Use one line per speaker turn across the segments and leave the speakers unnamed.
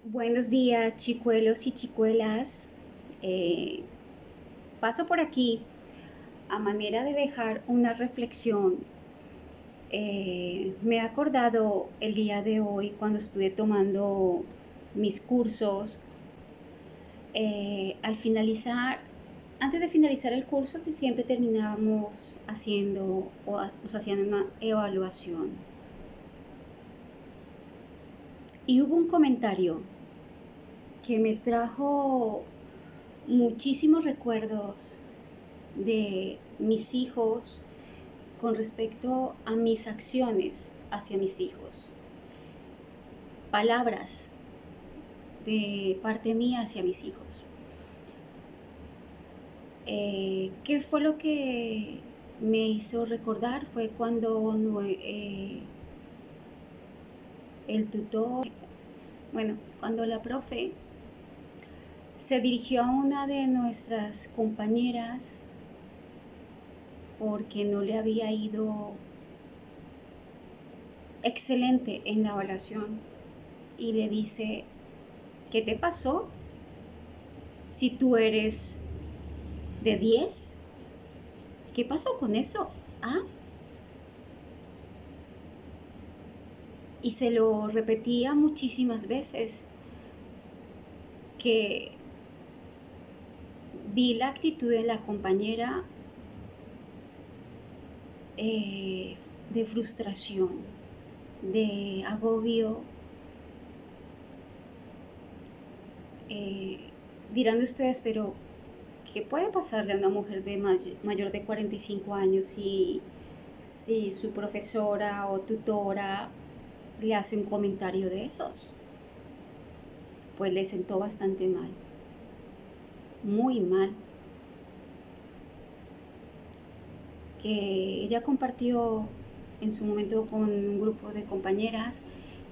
Buenos días, chicuelos y chicuelas. Eh, Paso por aquí a manera de dejar una reflexión. Me he acordado el día de hoy cuando estuve tomando mis cursos. Al finalizar, antes de finalizar el curso, siempre terminábamos haciendo o nos hacían una evaluación. Y hubo un comentario que me trajo muchísimos recuerdos de mis hijos con respecto a mis acciones hacia mis hijos. Palabras de parte mía hacia mis hijos. ¿Qué fue lo que me hizo recordar? Fue cuando el tutor, cuando la profe se dirigió a una de nuestras compañeras porque no le había ido excelente en la evaluación y le dice: ¿qué te pasó? Si tú eres de 10, ¿qué pasó con eso? ¿Ah? Y se lo repetía muchísimas veces, que vi la actitud de la compañera de frustración, de agobio. Dirán ustedes, pero ¿qué puede pasarle a una mujer de mayor de 45 años si su profesora o tutora le hace un comentario de esos? Pues le sentó bastante mal, muy mal. Que ella compartió en su momento con un grupo de compañeras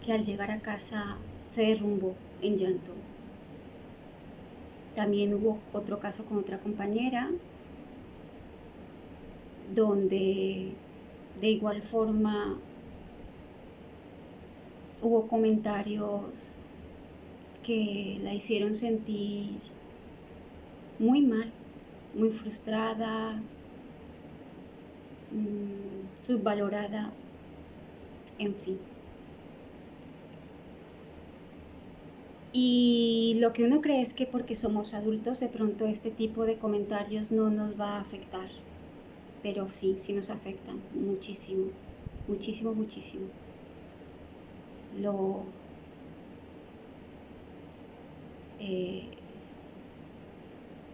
que al llegar a casa se derrumbó en llanto. También hubo otro caso con otra compañera donde de igual forma hubo comentarios que la hicieron sentir muy mal, muy frustrada, subvalorada, en fin. Y lo que uno cree es que porque somos adultos, de pronto este tipo de comentarios no nos va a afectar. Pero sí, sí nos afectan muchísimo, muchísimo, muchísimo. Lo, eh,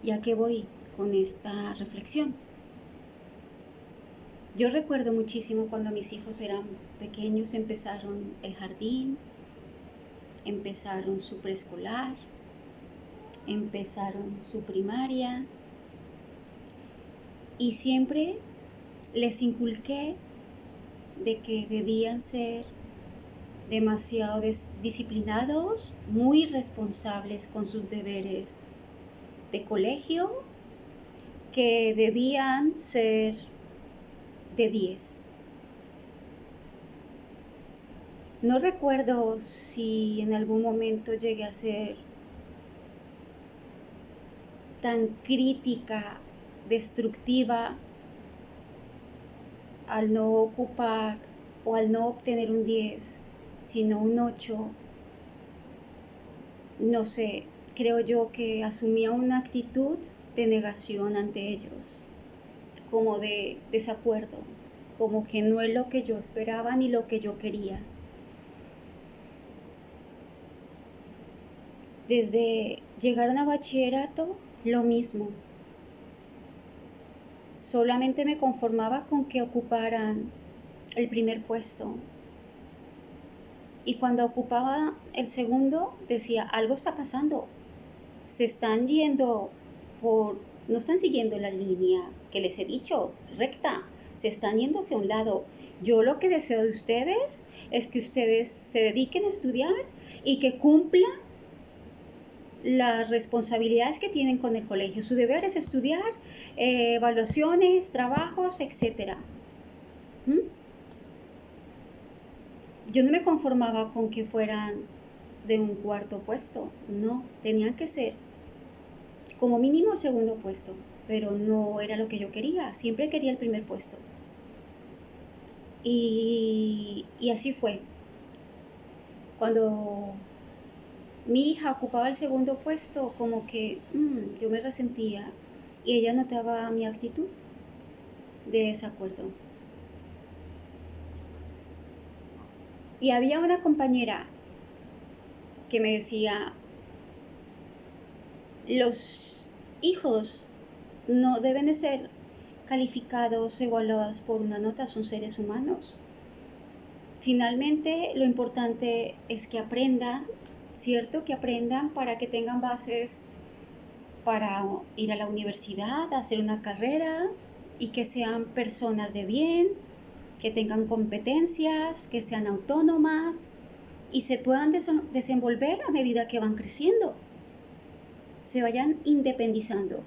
¿Ya que voy con esta reflexión? Yo recuerdo muchísimo cuando mis hijos eran pequeños, empezaron el jardín, empezaron su preescolar, empezaron su primaria, y siempre les inculqué de que debían ser demasiado disciplinados, muy responsables con sus deberes de colegio, que debían ser de 10. No recuerdo si en algún momento llegué a ser tan crítica, destructiva, al no ocupar o al no obtener un 10, sino un 8. No sé, creo yo que asumía una actitud de negación ante ellos, como de desacuerdo, como que no es lo que yo esperaba ni lo que yo quería. Desde llegar a bachillerato, lo mismo. Solamente me conformaba con que ocuparan el primer puesto. Y cuando ocupaba el segundo, decía: algo está pasando. Se están yendo no están siguiendo la línea que les he dicho, recta. Se están yendo hacia un lado. Yo lo que deseo de ustedes es que ustedes se dediquen a estudiar y que cumplan las responsabilidades que tienen con el colegio. Su deber es estudiar, evaluaciones, trabajos, etc. Yo no me conformaba con que fueran de un cuarto puesto, no, tenían que ser como mínimo el segundo puesto, pero no era lo que yo quería, siempre quería el primer puesto. Y así fue. Cuando mi hija ocupaba el segundo puesto, como que yo me resentía y ella notaba mi actitud de desacuerdo. Y había una compañera que me decía, los hijos no deben de ser calificados, evaluados por una nota, son seres humanos. Finalmente, lo importante es que aprendan, ¿cierto? Que aprendan para que tengan bases para ir a la universidad, hacer una carrera y que sean personas de bien, que tengan competencias, que sean autónomas y se puedan desenvolver a medida que van creciendo, se vayan independizando.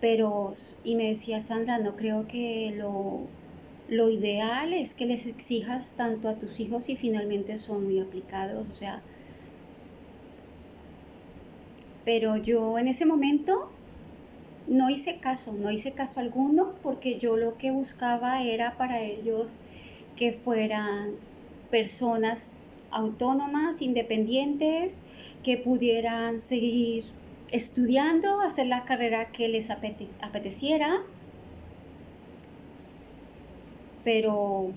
Pero, y me decía Sandra, no creo que lo ideal es que les exijas tanto a tus hijos y finalmente son muy aplicados, o sea, pero yo en ese momento no hice caso alguno porque yo lo que buscaba era para ellos que fueran personas autónomas, independientes, que pudieran seguir estudiando, hacer la carrera que les apeteciera, pero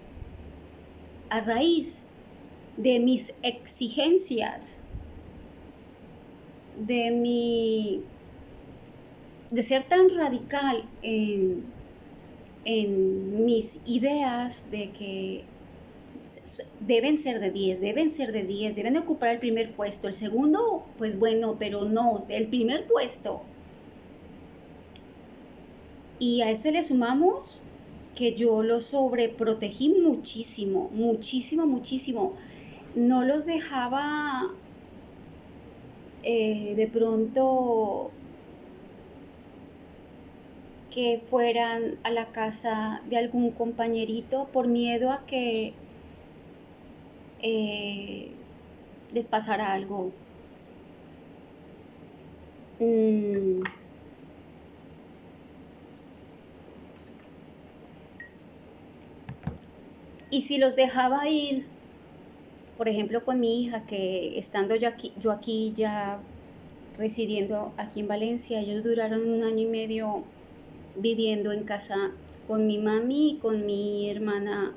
a raíz de mis exigencias, de ser tan radical en mis ideas de que deben ser de 10, deben ocupar el primer puesto, el segundo, pues bueno, pero no, el primer puesto. Y a eso le sumamos que yo los sobreprotegí muchísimo, muchísimo, muchísimo. No los dejaba de pronto que fueran a la casa de algún compañerito por miedo a que les pasara algo. Y si los dejaba ir, por ejemplo, con mi hija, que estando yo aquí ya residiendo aquí en Valencia, ellos duraron 1 año y medio viviendo en casa con mi mami y con mi hermana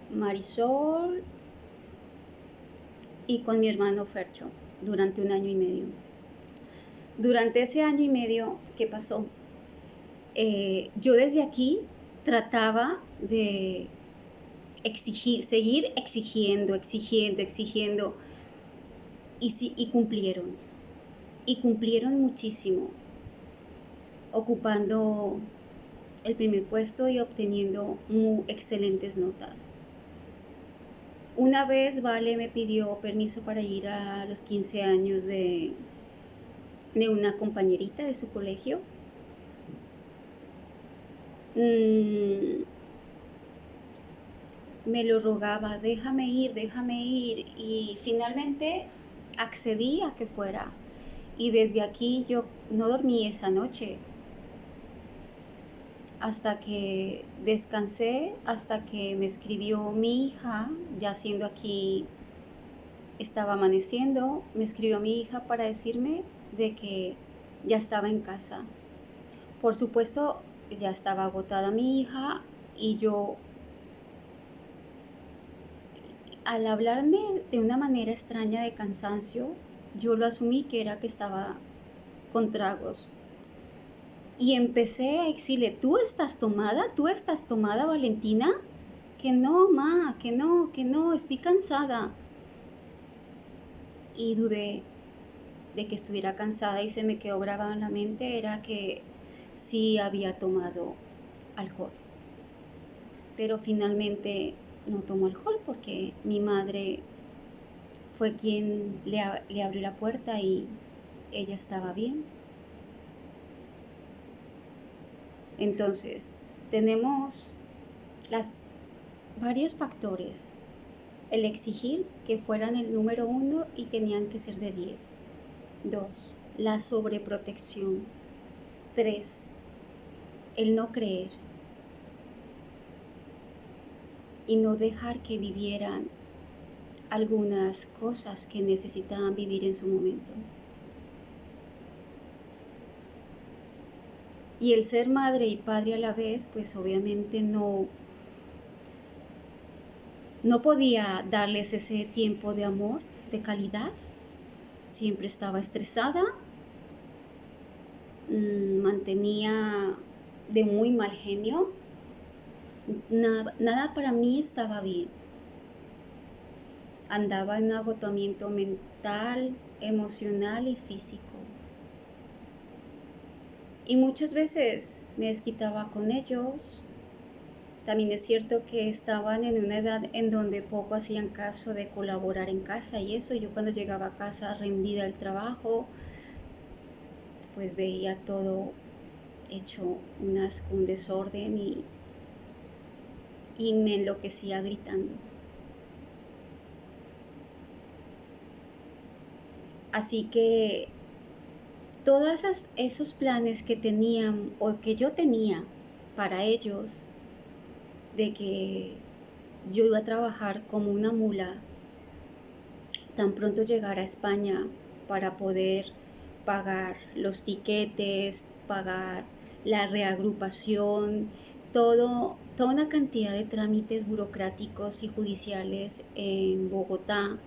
Marisol y con mi hermano Fercho durante 1 año y medio. Durante ese año y medio que pasó, yo desde aquí trataba de seguir exigiendo y cumplieron muchísimo, ocupando el primer puesto y obteniendo muy excelentes notas. Una vez Vale me pidió permiso para ir a los 15 años de una compañerita de su colegio. Me lo rogaba, déjame ir, y finalmente accedí a que fuera. Y desde aquí yo no dormí esa noche hasta que descansé, hasta que me escribió mi hija, ya siendo aquí, estaba amaneciendo, me escribió mi hija para decirme de que ya estaba en casa. Por supuesto, ya estaba agotada mi hija y yo, al hablarme de una manera extraña de cansancio, yo lo asumí que era que estaba con tragos. Y empecé a decirle, ¿tú estás tomada, Valentina? Que no, ma, que no, estoy cansada. Y dudé de que estuviera cansada y se me quedó grabado en la mente, era que sí había tomado alcohol. Pero finalmente no tomó alcohol porque mi madre fue quien le abrió la puerta y ella estaba bien. Entonces, tenemos varios factores el exigir que fueran el número 1 y tenían que ser de 10. 2. La sobreprotección. 3. El no creer y no dejar que vivieran algunas cosas que necesitaban vivir en su momento. Y el ser madre y padre a la vez, pues obviamente no podía darles ese tiempo de amor, de calidad. Siempre estaba estresada, mantenía de muy mal genio. Nada para mí estaba bien. Andaba en un agotamiento mental, emocional y físico. Y muchas veces me desquitaba con ellos. También es cierto que estaban en una edad en donde poco hacían caso de colaborar en casa y eso. Yo cuando llegaba a casa rendida del trabajo, pues veía todo hecho un desorden y me enloquecía gritando. Así que todos esos planes que tenían o que yo tenía para ellos, de que yo iba a trabajar como una mula, tan pronto llegara a España para poder pagar los tiquetes, pagar la reagrupación, toda una cantidad de trámites burocráticos y judiciales en Bogotá,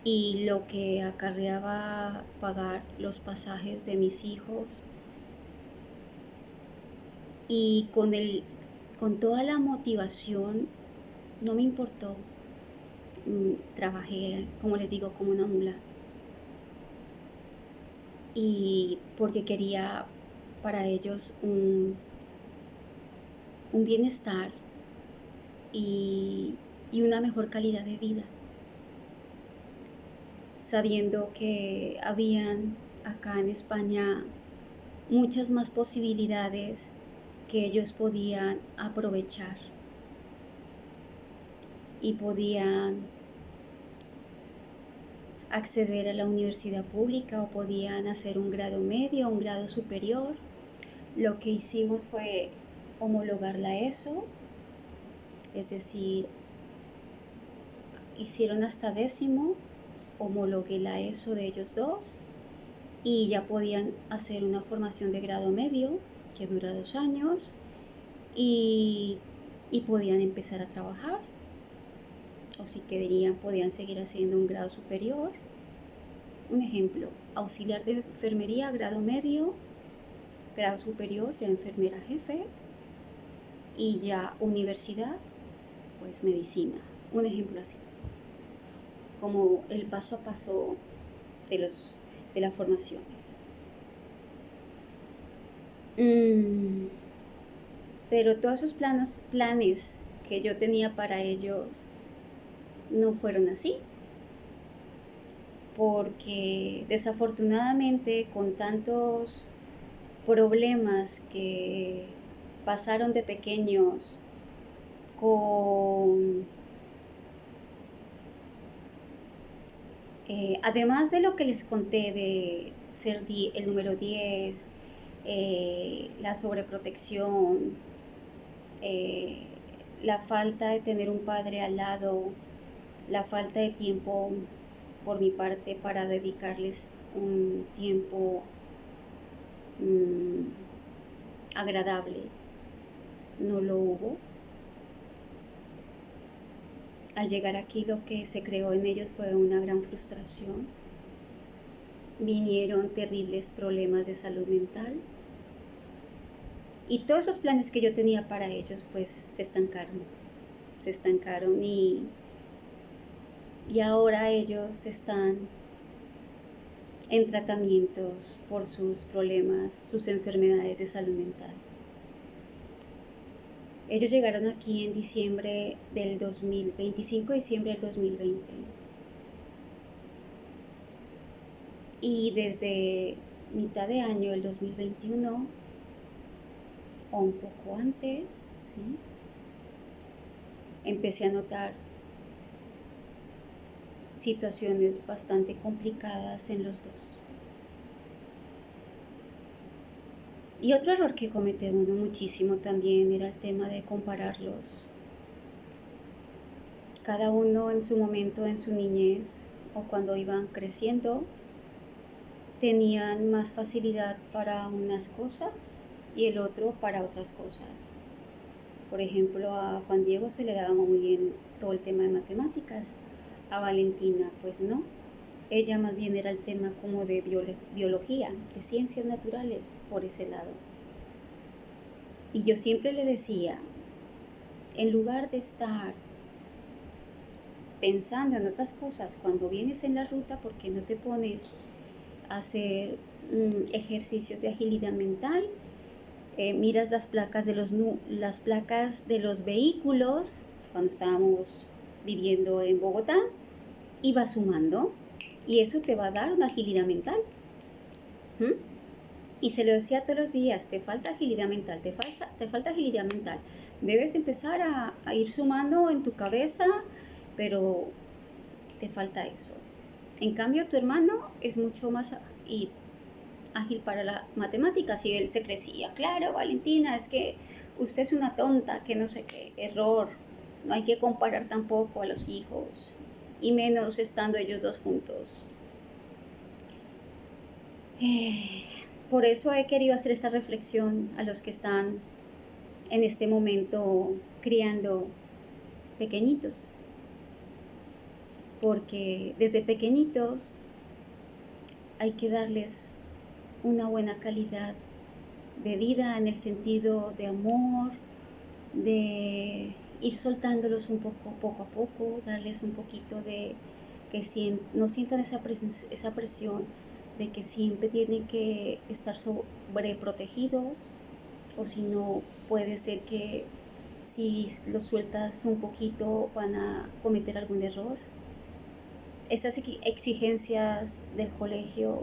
y lo que acarreaba pagar los pasajes de mis hijos. Y con toda la motivación, no me importó. Trabajé, como les digo, como una mula. Y porque quería para ellos un bienestar y una mejor calidad de vida, sabiendo que habían acá en España muchas más posibilidades que ellos podían aprovechar y podían acceder a la universidad pública o podían hacer un grado medio o un grado superior. Lo que hicimos fue homologar la ESO, es decir, hicieron hasta 10º, homologué la ESO de ellos dos y ya podían hacer una formación de grado medio que dura 2 años y podían empezar a trabajar, o si querían podían seguir haciendo un grado superior. Un ejemplo, auxiliar de enfermería, grado medio, grado superior, ya enfermera jefe, y ya universidad, pues medicina. Un ejemplo así, como el paso a paso de las formaciones. Pero todos esos planes que yo tenía para ellos no fueron así, porque desafortunadamente con tantos problemas que pasaron de pequeños, además de lo que les conté de ser el número 10, la sobreprotección, la falta de tener un padre al lado, la falta de tiempo por mi parte para dedicarles un tiempo agradable, no lo hubo. Al llegar aquí lo que se creó en ellos fue una gran frustración. Vinieron terribles problemas de salud mental y todos esos planes que yo tenía para ellos pues se estancaron y ahora ellos están en tratamientos por sus problemas, sus enfermedades de salud mental. Ellos llegaron aquí en diciembre del 2025, diciembre del 2020. Y desde mitad de año del 2021, o un poco antes, ¿sí?, empecé a notar situaciones bastante complicadas en los dos. Y otro error que comete uno muchísimo también era el tema de compararlos. Cada uno en su momento, en su niñez o cuando iban creciendo, tenían más facilidad para unas cosas y el otro para otras cosas. Por ejemplo, a Juan Diego se le daba muy bien todo el tema de matemáticas, a Valentina pues no. Ella más bien era el tema como de biología, de ciencias naturales, por ese lado. Y yo siempre le decía, en lugar de estar pensando en otras cosas cuando vienes en la ruta, ¿por qué no te pones a hacer ejercicios de agilidad mental? Miras las placas de los vehículos cuando estábamos viviendo en Bogotá y vas sumando y eso te va a dar una agilidad mental. Y se lo decía todos los días, te falta agilidad mental, te falta agilidad mental. Debes empezar a ir sumando en tu cabeza, pero te falta eso. En cambio, tu hermano es mucho más ágil para las matemáticas y él se crecía. Claro, Valentina, es que usted es una tonta, que no sé qué, error. No hay que comparar tampoco a los hijos, y menos estando ellos dos juntos. Por eso he querido hacer esta reflexión a los que están en este momento criando pequeñitos. Porque desde pequeñitos hay que darles una buena calidad de vida en el sentido de amor, de ir soltándolos un poco a poco, darles un poquito de que no sientan esa presión de que siempre tienen que estar sobreprotegidos, o si no puede ser que si los sueltas un poquito van a cometer algún error. Esas exigencias del colegio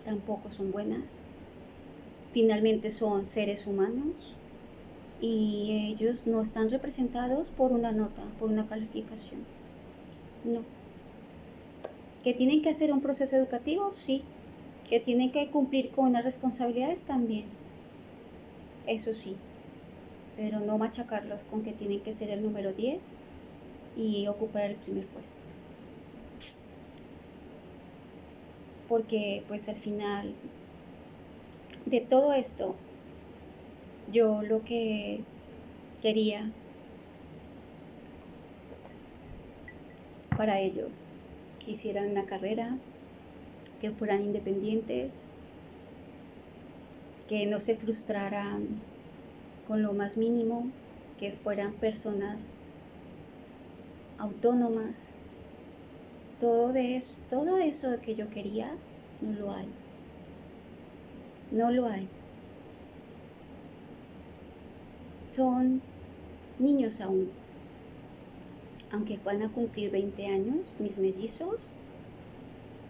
tampoco son buenas. Finalmente son seres humanos y ellos no están representados por una nota, por una calificación. No. ¿Que tienen que hacer un proceso educativo? Sí. ¿Que tienen que cumplir con unas responsabilidades? También. Eso sí. Pero no machacarlos con que tienen que ser el número 10 y ocupar el primer puesto. Porque pues al final de todo esto, yo lo que quería para ellos, que hicieran una carrera, que fueran independientes, que no se frustraran con lo más mínimo, que fueran personas autónomas. Todo eso que yo quería, no lo hay. No lo hay. Son niños aún. Aunque van a cumplir 20 años, mis mellizos,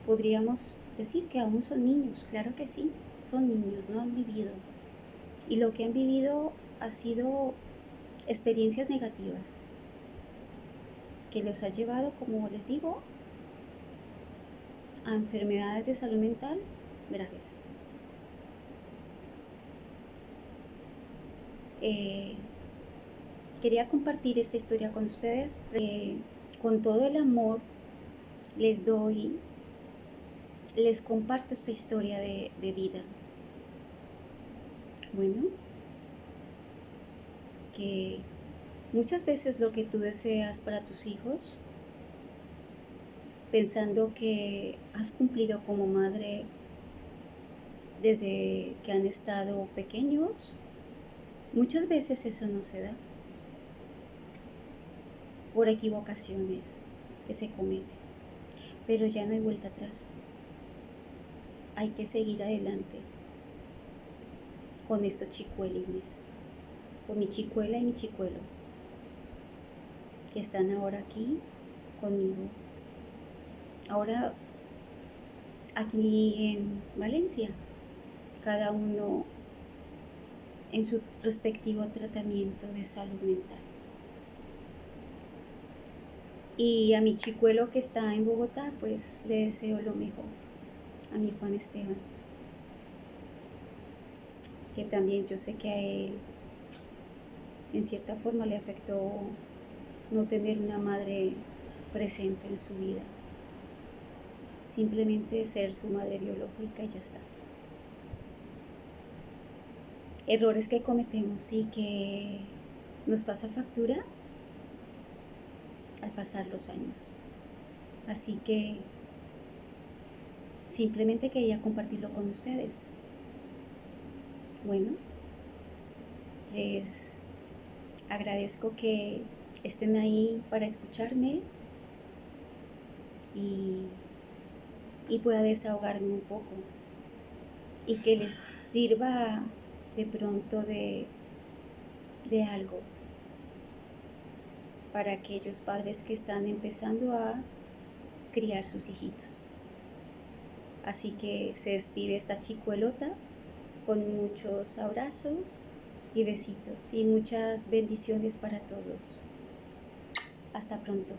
podríamos decir que aún son niños. Claro que sí, son niños, no han vivido. Y lo que han vivido ha sido experiencias negativas, que los ha llevado, como les digo, a enfermedades de salud mental graves. Quería compartir esta historia con ustedes. Con todo el amor les comparto esta historia de vida. Bueno, que muchas veces lo que tú deseas para tus hijos, pensando que has cumplido como madre desde que han estado pequeños, muchas veces eso no se da por equivocaciones que se cometen, pero ya no hay vuelta atrás. Hay que seguir adelante con estos chicuelines, con mi chicuela y mi chicuelo, que están ahora aquí conmigo. Ahora aquí en Valencia, cada uno en su respectivo tratamiento de salud mental. Y a mi chicuelo que está en Bogotá, pues le deseo lo mejor. A mi Juan Esteban, que también yo sé que a él en cierta forma le afectó no tener una madre presente en su vida. Simplemente ser su madre biológica y ya está. Errores que cometemos y que nos pasa factura al pasar los años. Así que simplemente quería compartirlo con ustedes. Bueno, les agradezco que estén ahí para escucharme y pueda desahogarme un poco y que les sirva de pronto de algo para aquellos padres que están empezando a criar sus hijitos. Así que se despide esta chicuelota con muchos abrazos y besitos y muchas bendiciones para todos. Hasta pronto.